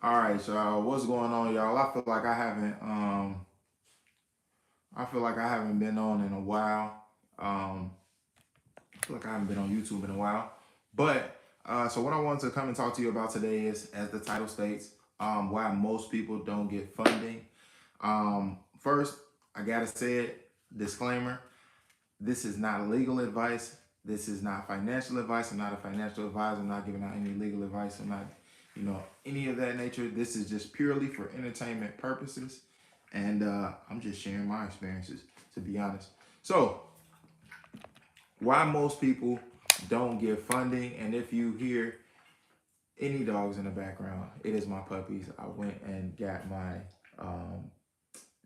All right, so what's going on, y'all? I feel like I haven't been on in a while. I feel like I haven't been on YouTube in a while. But so what I wanted to come and talk to you about today is, as the title states, why most people don't get funding. First, I gotta say it, disclaimer: this is not legal advice. This is not financial advice. I'm not a financial advisor. I'm not giving out any legal advice. I'm not, any of that nature. This is just purely for entertainment purposes, and I'm just sharing my experiences, to be honest. So, why most people don't get funding? And if you hear any dogs in the background, it is my puppies. I went and got my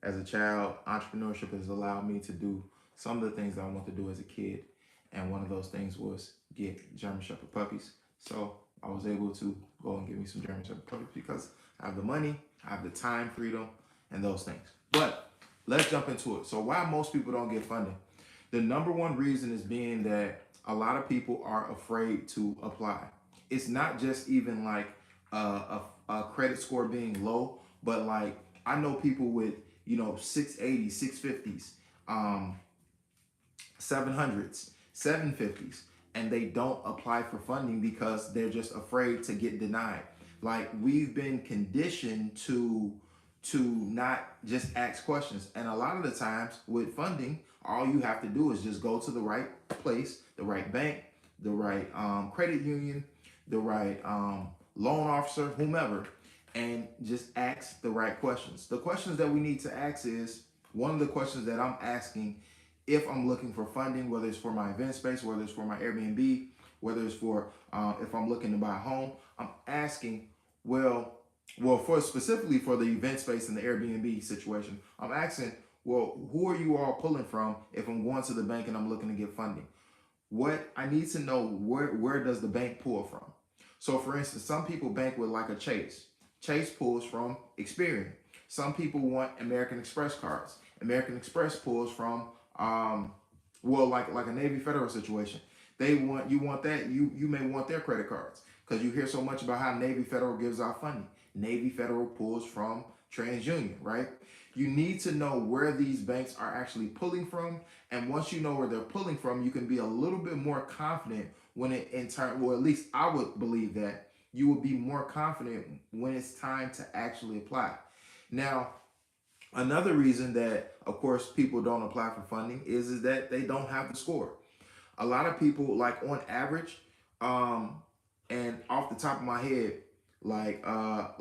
as a child, entrepreneurship has allowed me to do some of the things that I want to do as a kid. And one of those things was get German Shepherd puppies. So I was able to go and get me some German Shepherd puppies because I have the money, I have the time freedom, and those things. But let's jump into it. So why most people don't get funding? The number one reason is being that a lot of people are afraid to apply. It's not just even like a credit score being low, but like I know people with 680, 650s, 700s, 750s, and they don't apply for funding because they're just afraid to get denied. Like we've been conditioned to not just ask questions. And a lot of the times with funding, all you have to do is just go to the right place, the right bank, the right credit union, the right loan officer, whomever, and just ask the right questions. The questions that we need to ask is one of the questions that I'm asking if I'm looking for funding, whether it's for my event space, whether it's for my Airbnb, whether it's for if I'm looking to buy a home, I'm asking, for specifically for the event space and the Airbnb situation, I'm asking, who are you all pulling from if I'm going to the bank and I'm looking to get funding? What I need to know, where does the bank pull from? So for instance, some people bank with like a Chase. Chase pulls from Experian. Some people want American Express cards. American Express pulls from like a Navy Federal situation. You want that, you may want their credit cards because you hear so much about how Navy Federal gives out funding. Navy Federal pulls from TransUnion, right? You need to know where these banks are actually pulling from, and once you know where they're pulling from, you can be a little bit more confident when it in turn, well, at least I would believe that you will be more confident when it's time to actually apply. Now, another reason that, of course, people don't apply for funding is that they don't have the score. A lot of people, like on average, and off the top of my head, like now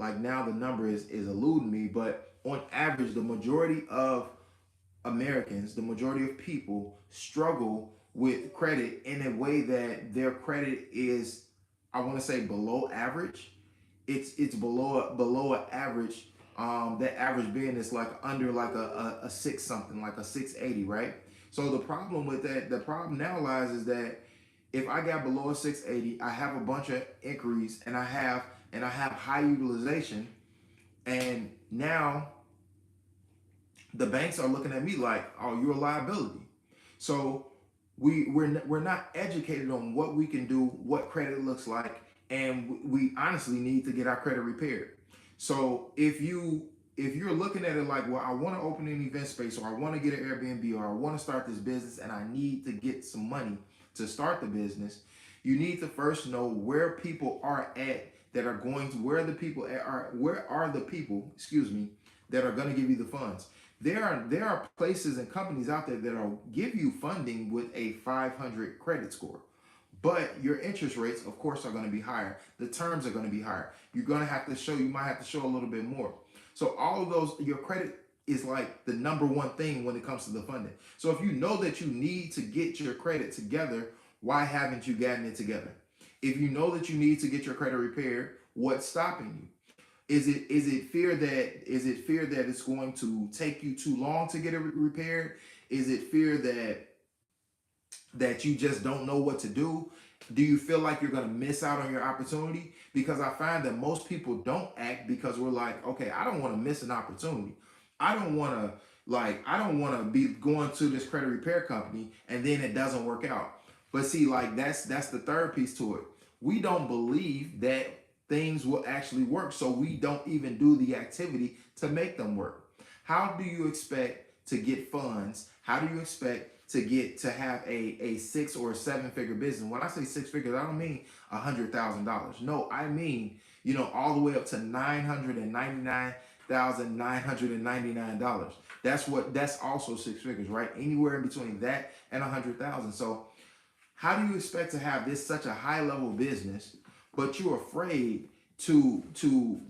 the number is eluding me, but on average, the majority of Americans, the majority of people struggle with credit in a way that their credit is, I want to say, below average. It's below an average. That average being is like under like a six something, like a 680, right? So the problem with that, the problem now lies is that if I got below a 680, I have a bunch of inquiries and I have high utilization, and now the banks are looking at me like, oh, you're a liability. So we're not educated on what we can do, what credit looks like, and we honestly need to get our credit repaired. So if you're looking at it like, well, I want to open an event space, or I want to get an Airbnb, or I want to start this business, and I need to get some money to start the business, you need to first know where people are at that are going to where are the people, excuse me, that are going to give you the funds. There are places and companies out there that'll give you funding with a 500 credit score. But your interest rates, of course, are going to be higher. The terms are going to be higher. You might have to show a little bit more. So all of those, your credit is like the number one thing when it comes to the funding. So if you know that you need to get your credit together, why haven't you gotten it together? If you know that you need to get your credit repaired, what's stopping you? Is it fear that it's going to take you too long to get it repaired? Is it fear that you just don't know what to do? Do you feel like you're going to miss out on your opportunity? Because I find that most people don't act because we're like, okay, I don't want to miss an opportunity. I don't want to be going to this credit repair company and then it doesn't work out. But see, like that's the third piece to it. We don't believe that things will actually work, so we don't even do the activity to make them work. How do you expect to get funds? How do you expect to get to have a 6 or 7 figure business? When I say 6 figures, I don't mean $100,000. No, I mean, all the way up to $999,999. That's also 6 figures, right? Anywhere in between that and 100,000. So how do you expect to have this such a high level business, but you're afraid to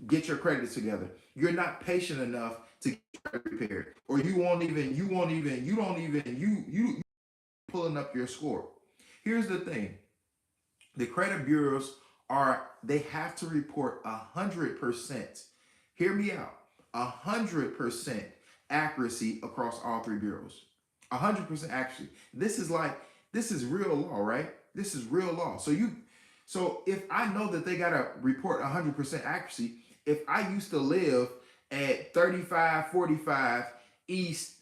get your credit together? You're not patient enough to get your credit repaired, or you pulling up your score. Here's the thing: the credit bureaus they have to report 100%. Hear me out. 100% accuracy across all three bureaus. 100% accuracy. This is real law, right? This is real law. So if I know that they gotta report 100% accuracy, if I used to live at 3545 East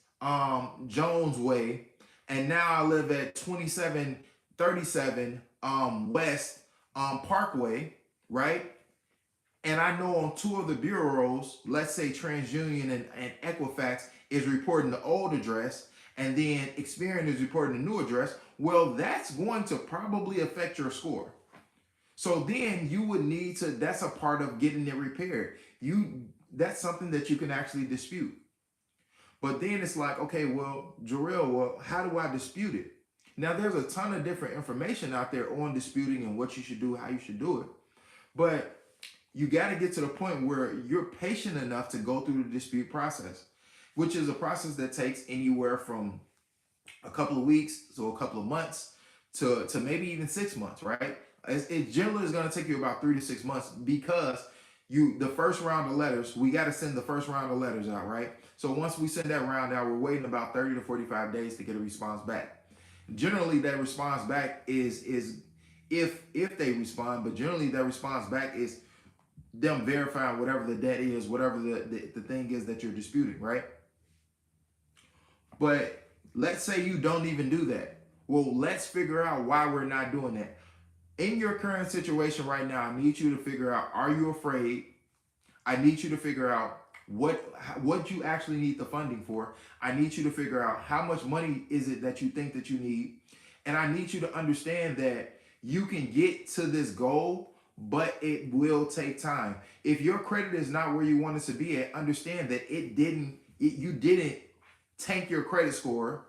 Jones Way, and now I live at 2737 West Parkway, right? And I know on two of the bureaus, let's say TransUnion and Equifax is reporting the old address, and then Experian is reporting the new address. Well, that's going to probably affect your score. So then you would need to, that's a part of getting it repaired. That's something that you can actually dispute. But then it's like, okay, well, Jarrell, well, how do I dispute it? Now, there's a ton of different information out there on disputing and what you should do, how you should do it. But you got to get to the point where you're patient enough to go through the dispute process, which is a process that takes anywhere from a couple of weeks to a couple of months to maybe even 6 months, right? It generally is going to take you about 3 to 6 months, because the first round of letters, we got to send the first round of letters out, right? So once we send that round out, we're waiting about 30 to 45 days to get a response back. Generally, that response back is if they respond, but generally that response back is them verifying whatever the debt is, whatever the thing is that you're disputing, right? But let's say you don't even do that. Well, let's figure out why we're not doing that. In your current situation right now, I need you to figure out, are you afraid? I need you to figure out what you actually need the funding for. I need you to figure out how much money is it that you think that you need. And I need you to understand that you can get to this goal, but it will take time. If your credit is not where you want it to be at, understand that you didn't tank your credit score,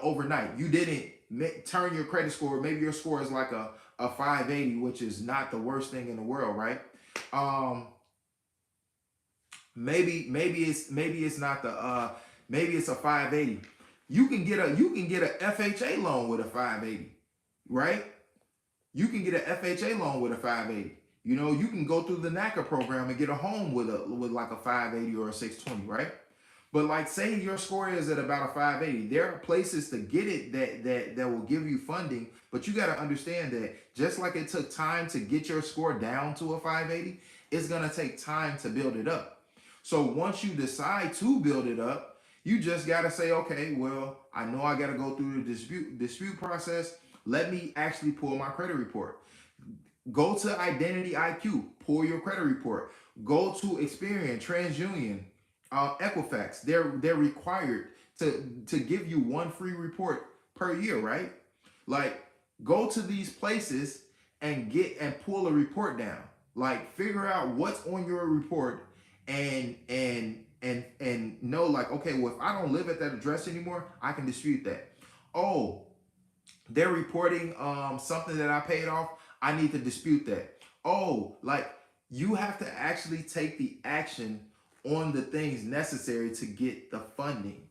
overnight. You didn't turn your credit score. Maybe your score is like a 580, which is not the worst thing in the world, right? Maybe it's not maybe it's a 580. You can get a FHA loan with a 580, right? You can get an FHA loan with a 580. You can go through the NACA program and get a home with like a 580 or a 620, right? But like, say your score is at about a 580. There are places to get it that will give you funding, but you got to understand that just like it took time to get your score down to a 580, it's going to take time to build it up. So once you decide to build it up, you just got to say, okay, well, I know I got to go through the dispute process. Let me actually pull my credit report. Go to Identity IQ, pull your credit report. Go to Experian, TransUnion, Equifax. They're required to give you one free report per year, right? Like, go to these places and pull a report down. Like, figure out what's on your report and know, like, okay, well, if I don't live at that address anymore, I can dispute that. Oh, they're reporting something that I paid off, I need to dispute that. Oh, like, you have to actually take the action on the things necessary to get the funding.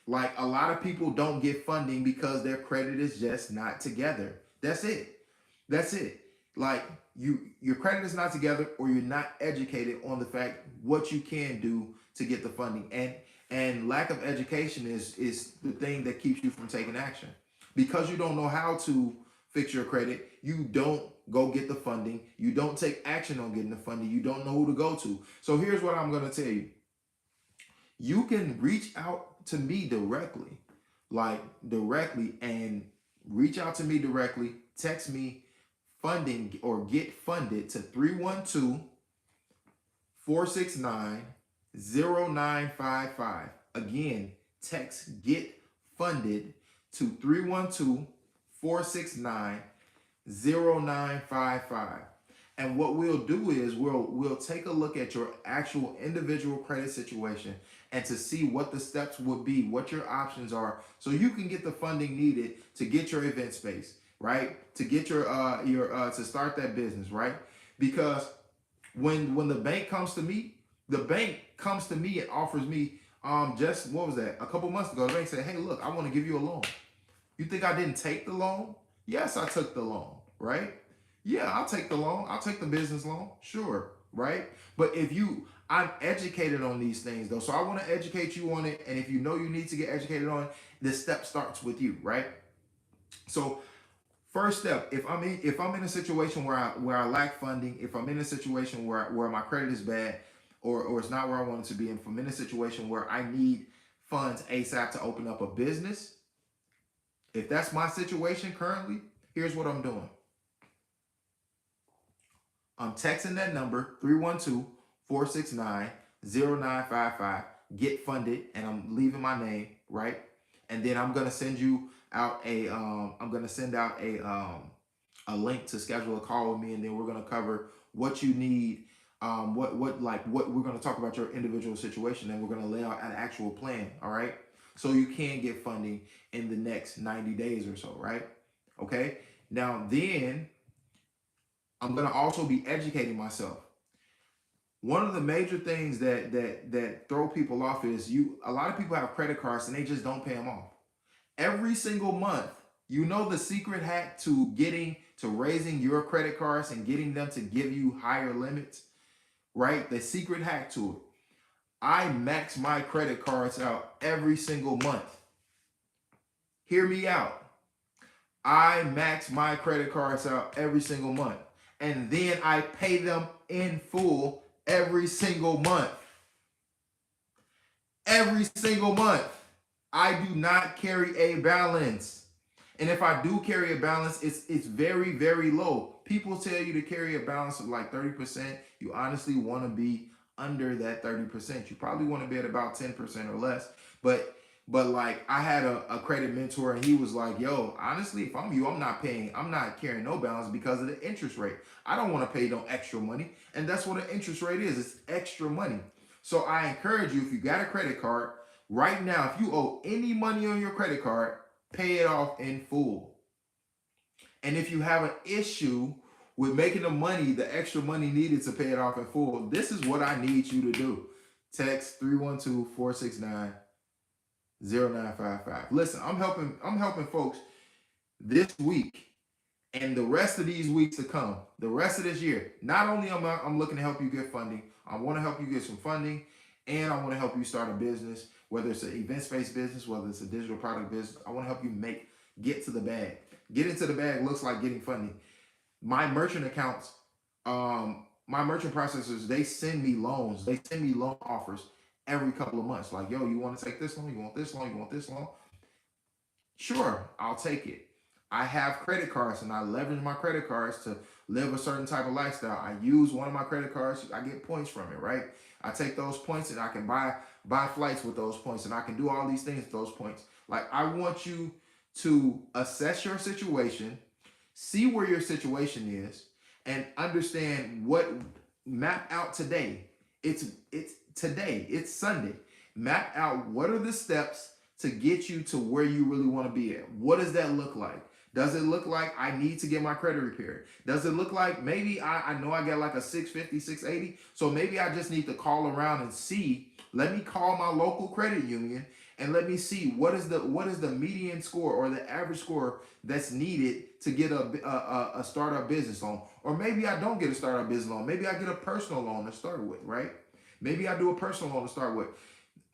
Like, a lot of people don't get funding because their credit is just not together. That's it. Like, your credit is not together, or you're not educated on the fact what you can do to get the funding. And lack of education is the thing that keeps you from taking action. Because you don't know how to fix your credit, you don't go get the funding. You don't take action on getting the funding. You don't know who to go to. So here's what I'm going to tell you. You can reach out to me directly, and reach out to me directly. Text me funding or get funded to 312-469-0955. Again, text get funded to 312-469-0955. And what we'll do is we'll take a look at your actual individual credit situation and to see what the steps would be, what your options are, so you can get the funding needed to get your event space, right? To get your to start that business, right? Because when the bank comes to me, and offers me just what was that? A couple months ago, the bank said, "Hey, look, I want to give you a loan." You think I didn't take the loan? Yes, I took the loan, right? Yeah, I'll take the loan. I'll take the business loan. Sure, right? But I'm educated on these things though. So I want to educate you on it. And if you know you need to get educated on it, this step starts with you, right? So first step, if I'm in a situation where I lack funding, if I'm in a situation where my credit is bad or it's not where I want it to be, and if I'm in a situation where I need funds ASAP to open up a business, if that's my situation currently, here's what I'm doing. I'm texting that number 312-469-0955, get funded, and I'm leaving my name, right? And then I'm gonna send you out a link to schedule a call with me, and then we're gonna cover what you need, what we're gonna talk about your individual situation, and we're gonna lay out an actual plan, all right? So you can get funding in the next 90 days or so, right? Okay. Now then I'm going to also be educating myself. One of the major things that throw people off is a lot of people have credit cards and they just don't pay them off. Every single month, the secret hack to raising your credit cards and getting them to give you higher limits, right? The secret hack to it. I max my credit cards out every single month. Hear me out. I max my credit cards out every single month. And then I pay them in full every single month. Every single month. I do not carry a balance. And if I do carry a balance, it's very, very low. People tell you to carry a balance of like 30%. You honestly want to be under that 30%. You probably want to be at about 10% or less. But like I had a credit mentor and he was like, yo, honestly, if I'm you, I'm not carrying no balance because of the interest rate. I don't want to pay no extra money. And that's what an interest rate is. It's extra money. So I encourage you, if you got a credit card right now, if you owe any money on your credit card, pay it off in full. And if you have an issue with making the extra money needed to pay it off in full, this is what I need you to do. Text 312-469-0955. Listen, I'm helping folks this week and the rest of these weeks to come, the rest of this year. Not only I'm looking to help you get funding, I want to help you get some funding, and I want to help you start a business, whether it's an event-based business, whether it's a digital product business. I want to help you get to the bag. Get into the bag looks like getting funding. My merchant accounts, my merchant processors, they send me loans. They send me loan offers every couple of months. Like, yo, you want to take this loan? You want this loan? You want this loan? Sure, I'll take it. I have credit cards and I leverage my credit cards to live a certain type of lifestyle. I use one of my credit cards. I get points from it, right? I take those points and I can buy flights with those points, and I can do all these things with those points. Like, I want you to assess your situation, see where your situation is, and understand map out today. It's today. It's Sunday. Map out what are the steps to get you to where you really want to be at. What does that look like? Does it look like I need to get my credit repaired? Does it look like maybe I know I got like a 650, 680, so maybe I just need to call around and see. Let me call my local credit union and let me see what is the median score or the average score that's needed to get a startup business loan. Or maybe I don't get a startup business loan. Maybe I get a personal loan to start with, right? Maybe I do a personal loan to start with.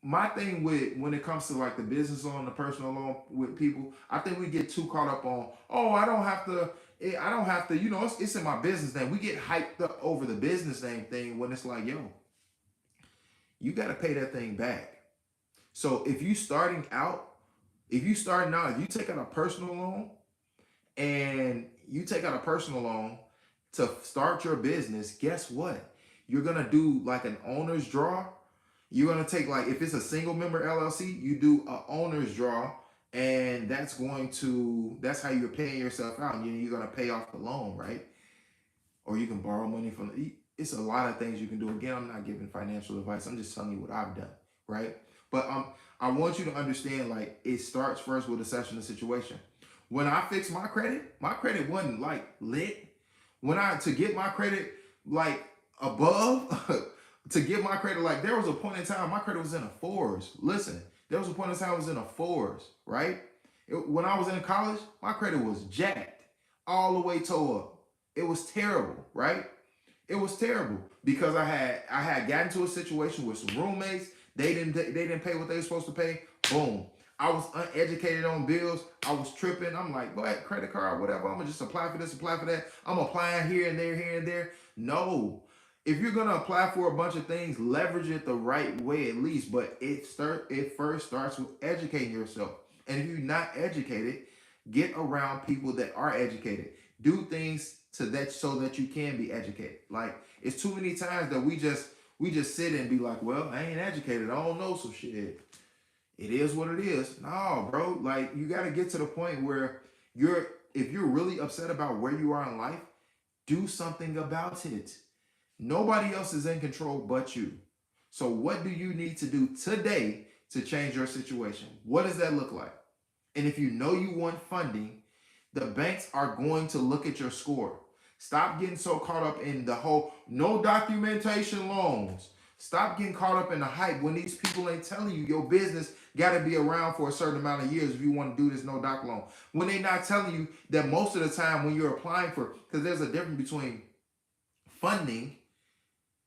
My thing when it comes to like the business loan, the personal loan with people, I think we get too caught up on, I don't have to, it's in my business name. We get hyped up over the business name thing when it's like, yo, you got to pay that thing back. So if you starting out, if you take out a personal loan and you take out a personal loan to start your business, guess what? You're gonna do like an owner's draw. You're gonna take, like, if it's a single member LLC, you do a owner's draw, and that's how you're paying yourself out. And you're gonna pay off the loan, right? Or you can borrow money from it's a lot of things you can do. Again, I'm not giving financial advice. I'm just telling you what I've done, right? But I want you to understand, like, it starts first with assessing the situation. When I fixed my credit wasn't like lit. To get my credit like above, to get my credit, like, there was a point in time my credit was in the fours. Listen, there was a point in time I was in the fours, right? When I was in college, my credit was jacked all the way toe up. It was terrible, right? It was terrible because I had gotten to a situation with some roommates. They didn't pay what they were supposed to pay. Boom. I was uneducated on bills. I was tripping. I'm like, go ahead, credit card, whatever. I'm gonna just apply for this, apply for that. I'm applying here and there, here and there. No. If you're gonna apply for a bunch of things, leverage it the right way at least. But it first starts with educating yourself. And if you're not educated, get around people that are educated. Do things to that so that you can be educated. Like, it's too many times that we just sit and be like, well, I ain't educated. I don't know some shit. It is what it is. No, bro. Like, you got to get to the point where if you're really upset about where you are in life, do something about it. Nobody else is in control but you. So what do you need to do today to change your situation? What does that look like? And if you know you want funding, the banks are going to look at your score. Stop getting so caught up in the whole no documentation loans. Stop getting caught up in the hype when these people ain't telling you your business got to be around for a certain amount of years if you want to do this no doc loan. When they not telling you that most of the time when you're applying for, because there's a difference between funding,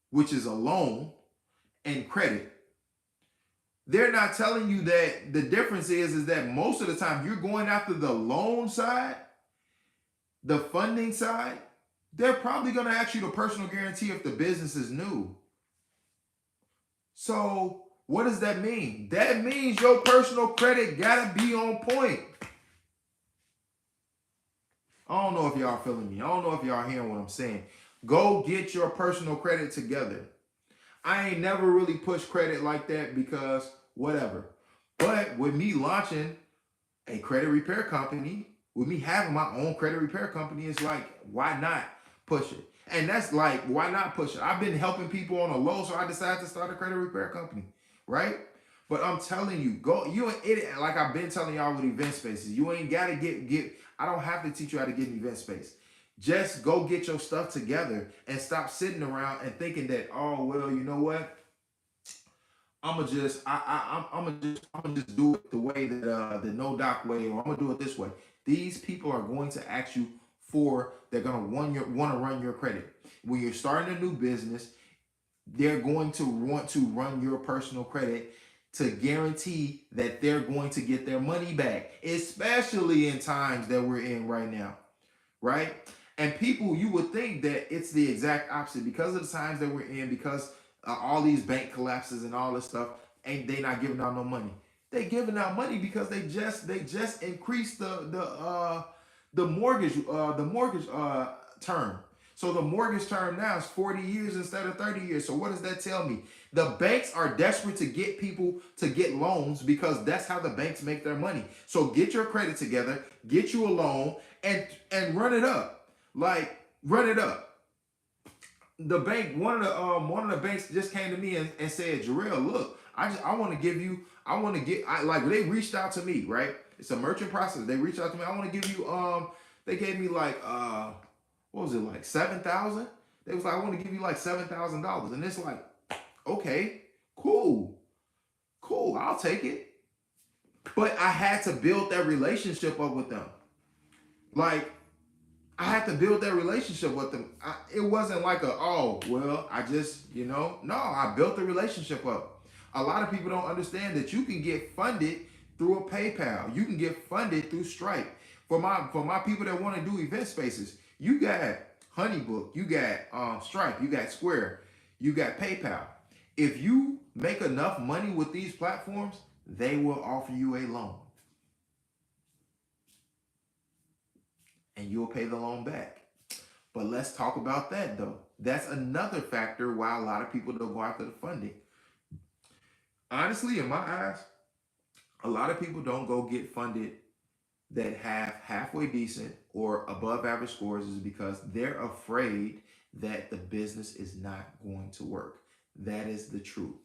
which is a loan, and credit. They're not telling you that the difference is that most of the time you're going after the loan side, the funding side. They're probably going to ask you the personal guarantee if the business is new. So what does that mean? That means your personal credit got to be on point. I don't know if y'all feeling me. I don't know if y'all hearing what I'm saying. Go get your personal credit together. I ain't never really pushed credit like that because whatever. But with me launching a credit repair company, with me having my own credit repair company, it's like, why not push it? And that's like, why not push it? I've been helping people on a low, so I decided to start a credit repair company, right? But I'm telling you, you an idiot. Like I've been telling y'all with event spaces, you ain't got to get, I don't have to teach you how to get an event space. Just go get your stuff together and stop sitting around and thinking that, oh, well, you know what? I'm gonna just do it the way that the no doc way, or I'm gonna do it this way. These people are going to ask you they're gonna want to run your credit. When you're starting a new business, they're going to want to run your personal credit to guarantee that they're going to get their money back, especially in times that we're in right now, right? And people, you would think that it's the exact opposite because of the times that we're in, because all these bank collapses and all this stuff, and they not giving out no money. They giving out money because they just increased the mortgage term. So the mortgage term now is 40 years instead of 30 years. So what does that tell me? The banks are desperate to get people to get loans because that's how the banks make their money. So get your credit together, get you a loan, and run it up. Like, run it up. The bank, one of the banks just came to me and said, Jarrell, look, I want to give you, they reached out to me, right? It's a merchant process. They reached out to me. I want to give you, they gave me like, what was it, like 7,000? They was like, I want to give you like $7,000. And it's like, okay, cool, I'll take it. But I had to build that relationship up with them. Like, I had to build that relationship with them. It wasn't like I just, no, I built the relationship up. A lot of people don't understand that you can get funded through a PayPal. You can get funded through Stripe. For my people that want to do event spaces, you got Honeybook, you got Stripe, you got Square, you got PayPal. If you make enough money with these platforms, they will offer you a loan. and you'll pay the loan back. But let's talk about that though. That's another factor why a lot of people don't go after the funding. Honestly, in my eyes, a lot of people don't go get funded that have halfway decent or above average scores is because they're afraid that the business is not going to work. That is the truth.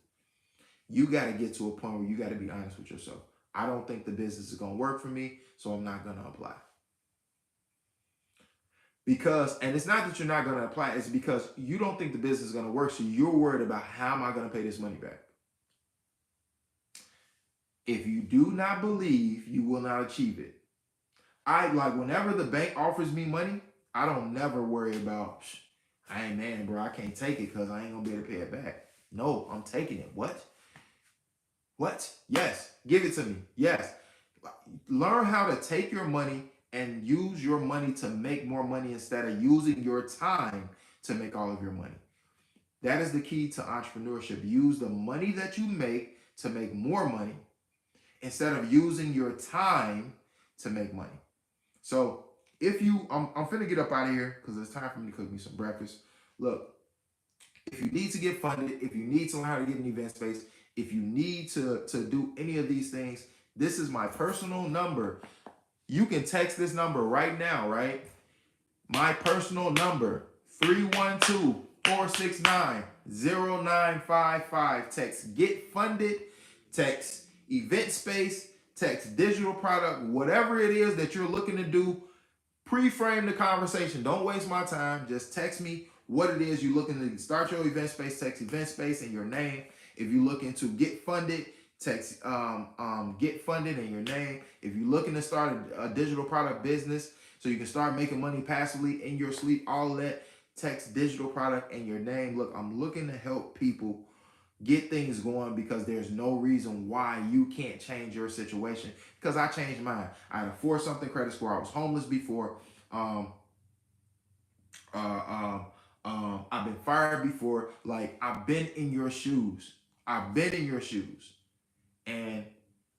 You got to get to a point where you got to be honest with yourself. I don't think the business is going to work for me, so I'm not going to apply. Because, and it's not that you're not going to apply, it's because you don't think the business is going to work, so you're worried about how am I going to pay this money back. If you do not believe, you will not achieve it. Whenever the bank offers me money, I don't never worry about, I ain't man, bro, I can't take it because I ain't going to be able to pay it back. No, I'm taking it. What? Yes. Give it to me. Yes. Learn how to take your money and use your money to make more money instead of using your time to make all of your money. That is the key to entrepreneurship. Use the money that you make to make more money instead of using your time to make money. So if you, I'm finna get up out of here because it's time for me to cook me some breakfast. Look, if you need to get funded, if you need to learn how to get an event space, if you need to do any of these things, this is my personal number. You can text this number right now, right? My personal number, 312-469-0955. Text get funded, text event space, text digital product, whatever it is that you're looking to do. Pre-frame the conversation. Don't waste my time. Just text me what it is you're looking to start your event space. Text event space and your name. If you're looking to get funded, text get funded and your name. If you're looking to start a digital product business so you can start making money passively in your sleep, all that, text digital product and your name. Look, I'm looking to help people get things going because there's no reason why you can't change your situation, because I changed mine. I had a 4-something credit score. I was homeless before. I've been fired before. Like, I've been in your shoes. And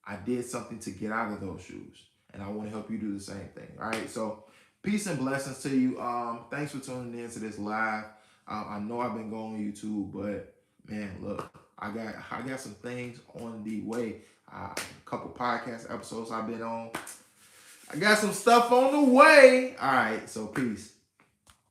I did something to get out of those shoes. And I want to help you do the same thing. All right. So peace and blessings to you. Thanks for tuning in to this live. I know I've been going on YouTube, but man, look, I got some things on the way. A couple podcast episodes I've been on. I got some stuff on the way. All right. So peace.